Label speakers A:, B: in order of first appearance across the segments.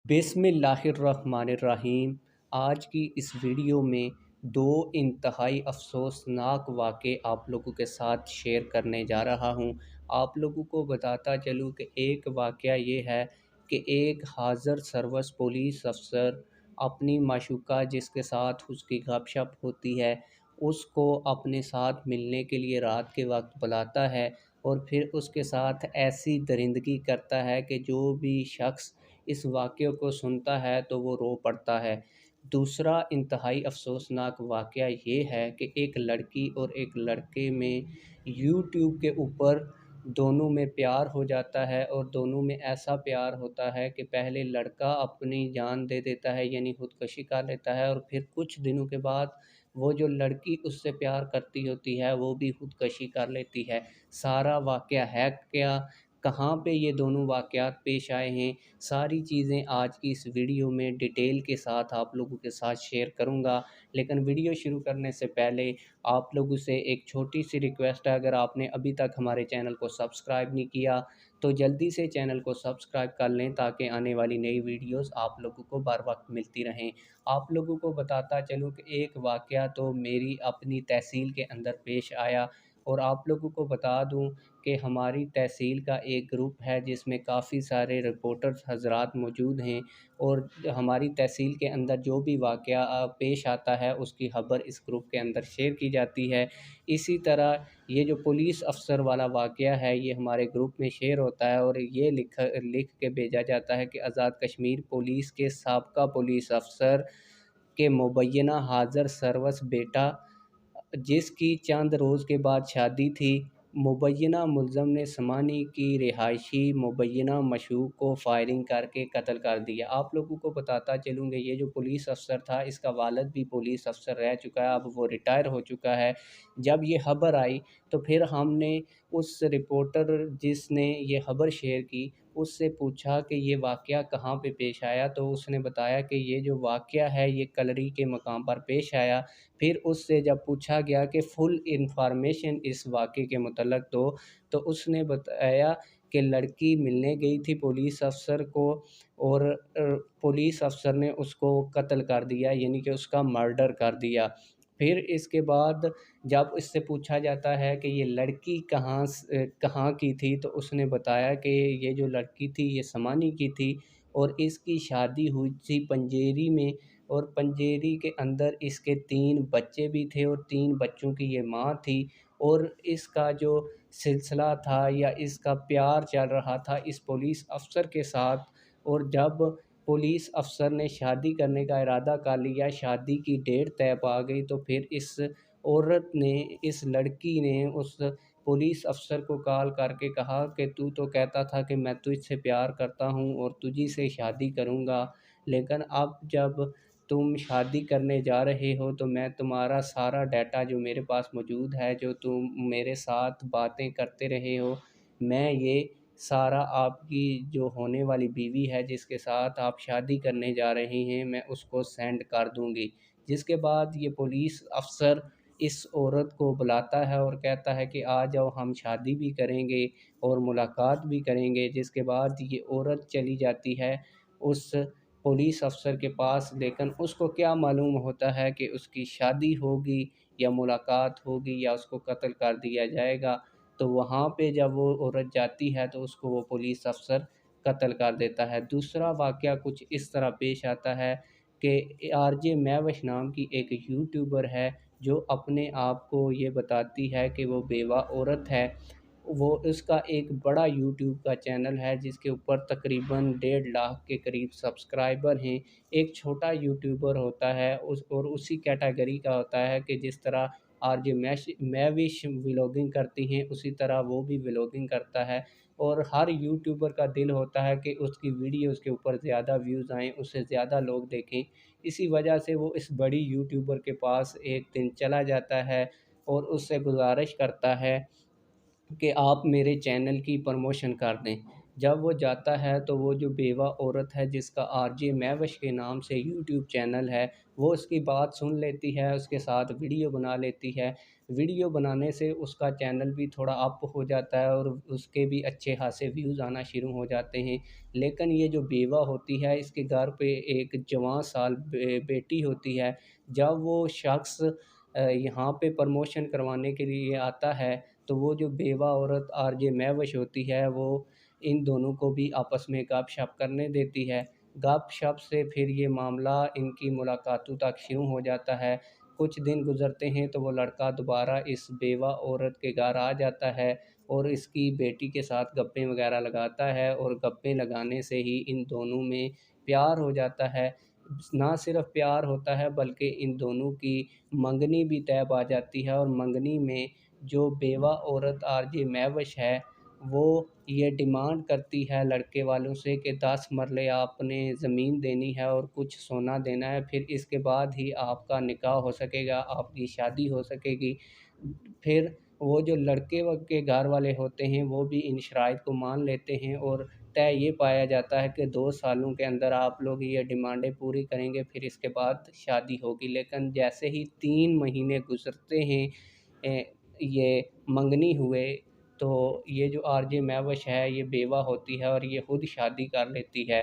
A: बिस्मिल्लाहिर्रहमानिर्रहीम। आज की इस वीडियो में दो इंतहाई अफ़सोसनाक वाक़े आप लोगों के साथ शेयर करने जा रहा हूँ। आप लोगों को बताता चलूँ कि एक वाक़या ये है कि एक हाज़र सर्विस पुलिस अफ़सर अपनी माशूका जिसके साथ उसकी गपशप होती है, उसको अपने साथ मिलने के लिए रात के वक़्त बुलाता है और फिर उसके साथ ऐसी दरिंदगी करता है कि जो भी शख़्स इस वाक़ये को सुनता है तो वो रो पड़ता है। दूसरा इंतहाई अफ़सोसनाक वाक़या ये है कि एक लड़की और एक लड़के में यूट्यूब के ऊपर दोनों में प्यार हो जाता है और दोनों में ऐसा प्यार होता है कि पहले लड़का अपनी जान दे देता है यानी ख़ुदकशी कर लेता है और फिर कुछ दिनों के बाद वो जो लड़की उससे प्यार करती होती है वो भी ख़ुदकशी कर लेती है। सारा वाक़या है क्या? कहाँ पे ये दोनों वाक़यात पेश आए हैं? सारी चीज़ें आज की इस वीडियो में डिटेल के साथ आप लोगों के साथ शेयर करूँगा। लेकिन वीडियो शुरू करने से पहले आप लोगों से एक छोटी सी रिक्वेस्ट है, अगर आपने अभी तक हमारे चैनल को सब्सक्राइब नहीं किया तो जल्दी से चैनल को सब्सक्राइब कर लें ताकि आने वाली नई वीडियोस आप लोगों को बर वक्त मिलती रहें। आप लोगों को बताता चलूँ कि एक वाक़या तो मेरी अपनी तहसील के अंदर पेश आया और आप लोगों को बता दूँ कि हमारी तहसील का एक ग्रुप है जिसमें काफ़ी सारे रिपोर्टर्स हज़रात मौजूद हैं और हमारी तहसील के अंदर जो भी वाक़या पेश आता है उसकी खबर इस ग्रुप के अंदर शेयर की जाती है। इसी तरह ये जो पुलिस अफ़सर वाला वाक़या है ये हमारे ग्रुप में शेयर होता है और ये लिख के भेजा जाता है कि आज़ाद कश्मीर पुलिस के साबका पुलिस अफ़सर के मुबैना हाज़र सर्विस बेटा जिसकी चंद रोज़ के बाद शादी थी, मुबैना मुल्ज़म ने समानी की रिहायशी मुबैना मशूक को फायरिंग करके कत्ल कर दिया। आप लोगों को बताता चलूँ कि ये जो पुलिस अफ़सर था इसका वालिद भी पुलिस अफ़सर रह चुका है, अब वो रिटायर हो चुका है। जब ये खबर आई तो फिर हमने उस रिपोर्टर जिसने ये खबर शेयर की उससे पूछा कि ये वाक़या कहाँ पे पेश आया, तो उसने बताया कि ये जो वाक़या है ये कलरी के मकाम पर पेश आया। फिर उससे जब पूछा गया कि फ़ुल इन्फॉर्मेशन इस वाक़ये के मुतल्लक़ दो, तो उसने बताया कि लड़की मिलने गई थी पुलिस अफ़सर को और पुलिस अफ़सर ने उसको कत्ल कर दिया यानी कि उसका मर्डर कर दिया। फिर इसके बाद जब इससे पूछा जाता है कि ये लड़की कहाँ की थी, तो उसने बताया कि ये जो लड़की थी ये समानी की थी और इसकी शादी हुई थी पंजेरी में और पंजेरी के अंदर इसके 3 बच्चे भी थे और 3 बच्चों की ये माँ थी और इसका जो सिलसिला था या इसका प्यार चल रहा था इस पुलिस अफ़सर के साथ। और जब पुलिस अफ़सर ने शादी करने का इरादा कर लिया, शादी की डेट तय पा गई, तो फिर इस लड़की ने उस पुलिस अफ़सर को कॉल करके कहा कि तू तो कहता था कि मैं तुझसे प्यार करता हूँ और तुझी से शादी करूँगा, लेकिन अब जब तुम शादी करने जा रहे हो तो मैं तुम्हारा सारा डाटा जो मेरे पास मौजूद है, जो तुम मेरे साथ बातें करते रहे हो, मैं ये सारा आपकी जो होने वाली बीवी है जिसके साथ आप शादी करने जा रहे हैं, मैं उसको सेंड कर दूँगी। जिसके बाद ये पुलिस अफ़सर इस औरत को बुलाता है और कहता है कि आ जाओ, हम शादी भी करेंगे और मुलाकात भी करेंगे। जिसके बाद ये औरत चली जाती है उस पुलिस अफ़सर के पास, लेकिन उसको क्या मालूम होता है कि उसकी शादी होगी या मुलाकात होगी या उसको कत्ल कर दिया जाएगा। तो वहाँ पे जब वो औरत जाती है तो उसको वो पुलिस अफ़सर कत्ल कर देता है। दूसरा वाक़या कुछ इस तरह पेश आता है कि आरजे महविश नाम की एक यूट्यूबर है जो अपने आप को ये बताती है कि वो बेवा औरत है। वो उसका एक बड़ा यूट्यूब का चैनल है जिसके ऊपर तकरीबन 1.5 लाख के करीब सब्सक्राइबर हैं। एक छोटा यूट्यूबर होता है उसी कैटेगरी का होता है कि जिस तरह आरजे महविश व्लॉगिंग करती हैं उसी तरह वो भी व्लॉगिंग करता है और हर यूट्यूबर का दिल होता है कि उसकी वीडियोज़ के ऊपर ज़्यादा व्यूज़ आएँ, उससे ज़्यादा लोग देखें। इसी वजह से वो इस बड़ी यूट्यूबर के पास एक दिन चला जाता है और उससे गुज़ारिश करता है कि आप मेरे चैनल की प्रमोशन कर दें। जब वो जाता है तो वो जो बेवा औरत है जिसका आरजे महवश के नाम से यूट्यूब चैनल है, वो उसकी बात सुन लेती है, उसके साथ वीडियो बना लेती है। वीडियो बनाने से उसका चैनल भी थोड़ा अप हो जाता है और उसके भी अच्छे खासे व्यूज़ आना शुरू हो जाते हैं। लेकिन ये जो बेवा होती है इसके घर पे एक जवां साल बेटी होती है। जब वो शख्स यहाँ पे प्रमोशन करवाने के लिए आता है, तो वो जो बेवा औरत आरजे महवश होती है वो इन दोनों को भी आपस में गप-शप करने देती है। गप-शप से फिर ये मामला इनकी मुलाकातों तक शुरू हो जाता है। कुछ दिन गुज़रते हैं तो वो लड़का दोबारा इस बेवा औरत के घर आ जाता है और इसकी बेटी के साथ गप्पें वग़ैरह लगाता है और गप्पें लगाने से ही इन दोनों में प्यार हो जाता है। ना सिर्फ़ प्यार होता है बल्कि इन दोनों की मंगनी भी तय पा जाती है और मंगनी में जो बेवा औरत आरजे महवश है, वो ये डिमांड करती है लड़के वालों से कि 10 मरले आपने ज़मीन देनी है और कुछ सोना देना है, फिर इसके बाद ही आपका निकाह हो सकेगा, आपकी शादी हो सकेगी। फिर वो जो लड़के के घर वाले होते हैं, वो भी इन शराइत को मान लेते हैं और तय ये पाया जाता है कि 2 सालों के अंदर आप लोग ये डिमांडें पूरी करेंगे, फिर इसके बाद शादी होगी। लेकिन जैसे ही 3 महीने गुज़रते हैं ये मंगनी हुए, तो ये जो आरजे महवश है, ये बेवा होती है और ये खुद शादी कर लेती है।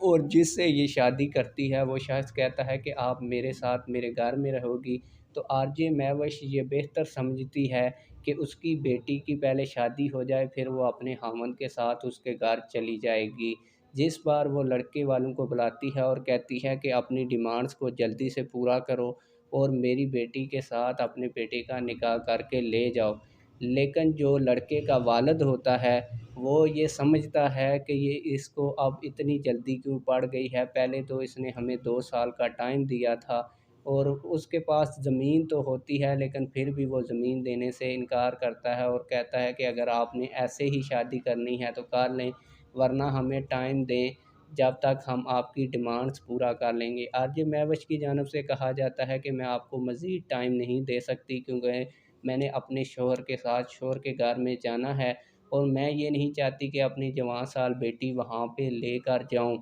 A: और जिससे ये शादी करती है वो शख़्स कहता है कि आप मेरे साथ मेरे घर में रहोगी। तो आरजे महवश ये बेहतर समझती है कि उसकी बेटी की पहले शादी हो जाए, फिर वो अपने ख़ावंद के साथ उसके घर चली जाएगी। जिस बार वो लड़के वालों को बुलाती है और कहती है कि अपनी डिमांड्स को जल्दी से पूरा करो और मेरी बेटी के साथ अपने बेटे का निकाह करके ले जाओ। लेकिन जो लड़के का वालिद होता है, वो ये समझता है कि ये इसको अब इतनी जल्दी क्यों पड़ गई है, पहले तो इसने हमें 2 साल का टाइम दिया था और उसके पास ज़मीन तो होती है लेकिन फिर भी वो ज़मीन देने से इनकार करता है और कहता है कि अगर आपने ऐसे ही शादी करनी है तो कर लें, वरना हमें टाइम दें, जब तक हम आपकी डिमांड्स पूरा कर लेंगे। आरजे महवश की जानिब से कहा जाता है कि मैं आपको मज़ीद टाइम नहीं दे सकती क्योंकि मैंने अपने शौहर के साथ शौहर के घर में जाना है और मैं ये नहीं चाहती कि अपनी जवान साल बेटी वहाँ पे लेकर जाऊँ।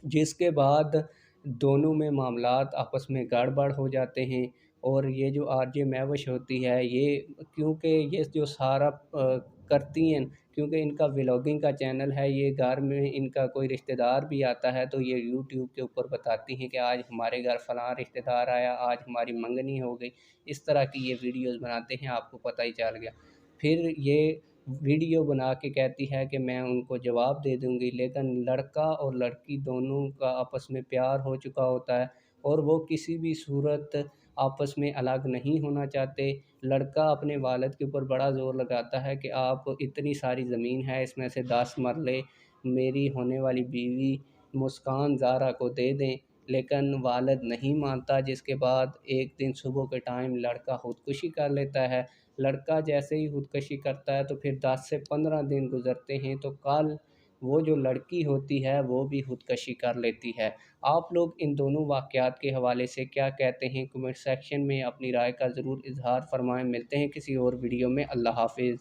A: जिसके बाद दोनों में मामलात आपस में गड़बड़ हो जाते हैं और ये जो आरजे महवश होती है ये क्योंकि ये जो सारा करती हैं, क्योंकि इनका व्लॉगिंग का चैनल है, ये घर में इनका कोई रिश्तेदार भी आता है तो ये यूट्यूब के ऊपर बताती हैं कि आज हमारे घर फ़लाँ रिश्तेदार आया, आज हमारी मंगनी हो गई। इस तरह की ये वीडियोज़ बनाते हैं, आपको पता ही चल गया। फिर ये वीडियो बना के कहती है कि मैं उनको जवाब दे दूँगी, लेकिन लड़का और लड़की दोनों का आपस में प्यार हो चुका होता है और वो किसी भी सूरत आपस में अलग नहीं होना चाहते। लड़का अपने वालिद के ऊपर बड़ा ज़ोर लगाता है कि आप इतनी सारी ज़मीन है, इसमें से 10 मरले मेरी होने वाली बीवी मुस्कान ज़ारा को दे दें, लेकिन वालिद नहीं मानता, जिसके बाद एक दिन सुबह के टाइम लड़का खुदकुशी कर लेता है। लड़का जैसे ही खुदकुशी करता है तो फिर 10 से 15 दिन गुज़रते हैं तो कल वो जो लड़की होती है वो भी खुदकुशी कर लेती है। आप लोग इन दोनों वाक़यात के हवाले से क्या कहते हैं? कमेंट सेक्शन में अपनी राय का ज़रूर इज़हार फ़रमाएँ। मिलते हैं किसी और वीडियो में। अल्लाह हाफ़िज़।